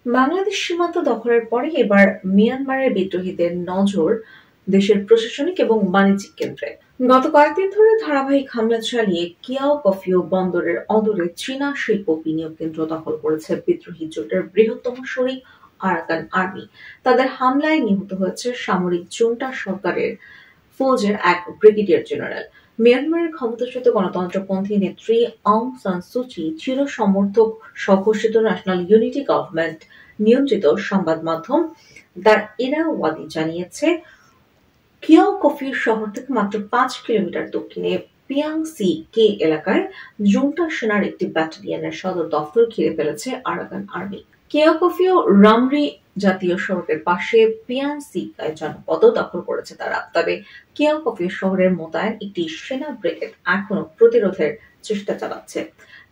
বাংলাদেশ সীমান্ত দখলের পরে এবার মিয়ানমারের বিদ্রোহীদের নজর দেশের প্রশাসনিক এবং বাণিজ্যিক কেন্দ্রে। গত কয়েকদিন ধরে ধারাবাহিক হামলা চালিয়ে কিয়াও কফিও বন্দরের অদূরে চীনা শিল্প বিনিয়োগ কেন্দ্র দখল করেছে বিদ্রোহী জোটের বৃহত্তম শরিক আরাকান আর্মি। তাদের হামলায় নিহত হয়েছে সামরিক জুন্টা সরকারের ফৌজের এক ব্রিগেডিয়ার জেনারেল। মিয়ানমারের ক্ষমতাচ্যুত গণতন্ত্রপন্থী নেত্রী অং সান সুচি চির সমর্থক স্বঘোষিত ন্যাশনাল ইউনিটি গভর্নমেন্ট নিয়ন্ত্রিত সংবাদ মাধ্যম দ্য ইরাওয়াদি জানিয়েছে, কিয়াও কফিউ শহর থেকে মাত্র ৫ কিলোমিটার দক্ষিণে পিয়াংসি কে এলাকায় জুন্টা সেনার একটি ব্যাটালিয়নের সদর দফতর ঘিরে ফেলেছে আরাকান আর্মি। কিয়াও কফিউ রামরি জাতীয় সড়কের পাশে পিয়াংসিকায় জনপদ দখল করেছে তারা। তবে কিয়াও কফিউ শহরের মোতায়েন একটি সেনা ব্রিগেড এখনো প্রতিরোধের চেষ্টা চালাচ্ছে।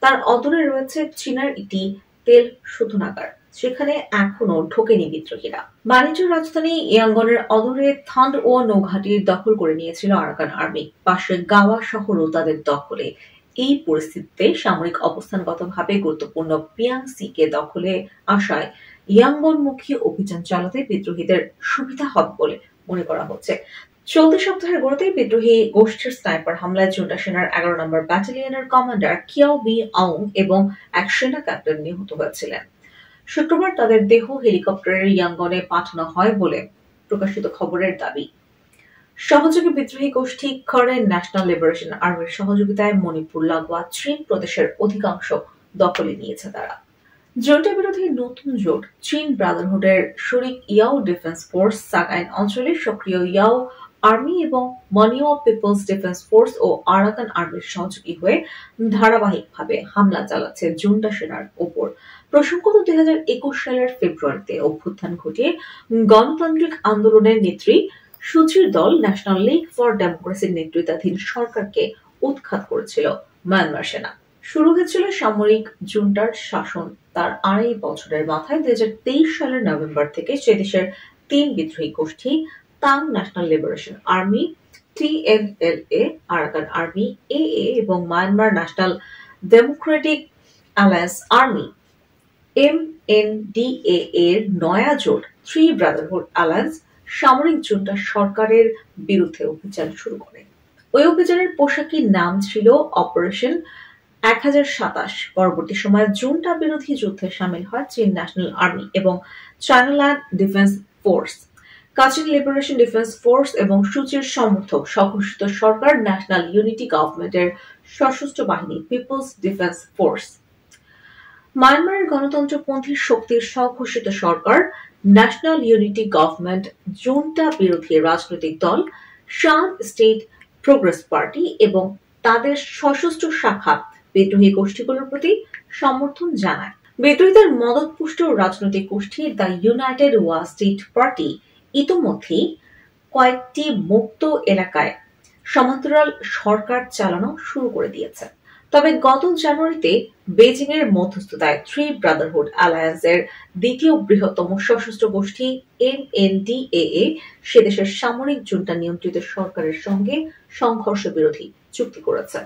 তার অদূরে রয়েছে চীনের একটি তেল শোধনাগার, সেখানে এখনো ঢোকেনি বিদ্রোহীরা। বাণিজ্য রাজধানী ইয়াঙ্গনের অদূরে থান্ড ও নৌঘাটি দখল করে নিয়েছিল আরাকান আর্মি। পাশে গাওয়া শহরও তাদের দখলে। এই পরিস্থিতিতে সামরিক অবস্থানগতভাবে গুরুত্বপূর্ণ পিয়াংসিকে দখলে আসায় ইয়াঙ্গনমুখী অভিযান চালাতে বিদ্রোহীদের সুবিধা হবে বলে মনে করা হচ্ছে। চলতি সপ্তাহের গোড়াতেই বিদ্রোহী গোষ্ঠীর স্নাইপার হামলায় জুন্টা সেনার ১১ নম্বর ব্যাটালিয়নের কমান্ডার কিয়াও বি আউং এবং এক সেনা ক্যাপ্টেন নিহত হয়েছিলেন। শুক্রবার তাদের দেহ হেলিকপ্টারের ইয়াঙ্গনে পাঠানো হয় বলে প্রকাশিত খবরের দাবি। সহযোগী বিদ্রোহী গোষ্ঠী খরেন ন্যাশনাল লিবারেশন আর্মির সহযোগিতায় মণিপুর লাগোয়া চীন প্রদেশের অধিকাংশ দখলে নিয়েছে তারা। জোটটা বিরোধী নতুন জোট চীন ব্রাদারহুডের শরিক ইয়াও ডিফেন্স ফোর্স সাগাইন অঞ্চলে সক্রিয় ইয়াও আর্মি এবং মনিও পিপলস ডিফেন্স ফোর্স ও আরাকান আর্মির সহযোগী হয়ে ধারাবাহিকভাবে হামলা চালাচ্ছে জুন্টা সেনার ওপর। প্রসঙ্গত ২০২১ সালের ফেব্রুয়ারিতে অভ্যুত্থান ঘটিয়ে গণতান্ত্রিক আন্দোলনের নেত্রী সুচির দল ন্যাশনাল লিগ ফর ডেমোক্রেসির নেতৃত্বাধীন সরকারকে উৎখাত করেছিল মায়ানমার সেনা। শুরু হয়েছিল সামরিক জুন্টার শাসন তার ২.৫ বছরের মাথায় ২০২৩ সালের নভেম্বর থেকে সে দেশের ৩ বিদ্রোহী গোষ্ঠী Ta'ang national liberation army, TNLA, Arakan army, AA এবং Myanmar national democratic alliance army MNDA এর নয়া জোট থ্রি ব্রাদারহুড অ্যালায়েন্স সামরিক জুন্টা সরকারের বিরুদ্ধে অভিযান শুরু করে। ওই অভিযানের পোশাকি নাম ছিল অপারেশন ১০২৭। পরবর্তী সময়ে জুন্টা বিরোধী যুদ্ধে সামিল হয় চীন ন্যাশনাল আর্মি এবং Chinland defence force. Kachin liberation defence force এবং সুচির সমর্থক স্বঘোষিত সরকার ন্যাশনাল ইউনিটি গভর্নমেন্টের সশস্ত্র বাহিনী পিপলস ডিফেন্স ফোর্স। মায়ানমারের গণতন্ত্রপন্থী শক্তির স্বঘোষিত সরকার ন্যাশনাল ইউনিটি গভর্নমেন্ট, জুন্টা বিরোধী রাজনৈতিক দল শান স্টেট প্রোগ্রেস পার্টি এবং তাদের সশস্ত্র শাখা বিদ্রোহী গোষ্ঠীগুলোর প্রতি সমর্থন জানায়। বিদ্রোহীদের মদতপুষ্ট রাজনৈতিক গোষ্ঠী দ্য ইউনাইটেড ওয়া স্টেট পার্টি ইতোমধ্যেই কয়েকটি মুক্ত এলাকায় সমান্তরাল সরকার চালানো শুরু করে দিয়েছে। তবে গত জানুয়ারিতে বেজিং এর মধ্যস্থতায় থ্রি ব্রাদারহুড অ্যালায়েন্সের দ্বিতীয় বৃহত্তম সশস্ত্র গোষ্ঠী এমএনডিএ সে দেশের সামরিক জুন্টা নিয়ন্ত্রিত সরকারের সঙ্গে সংঘর্ষ বিরোধী চুক্তি করেছে।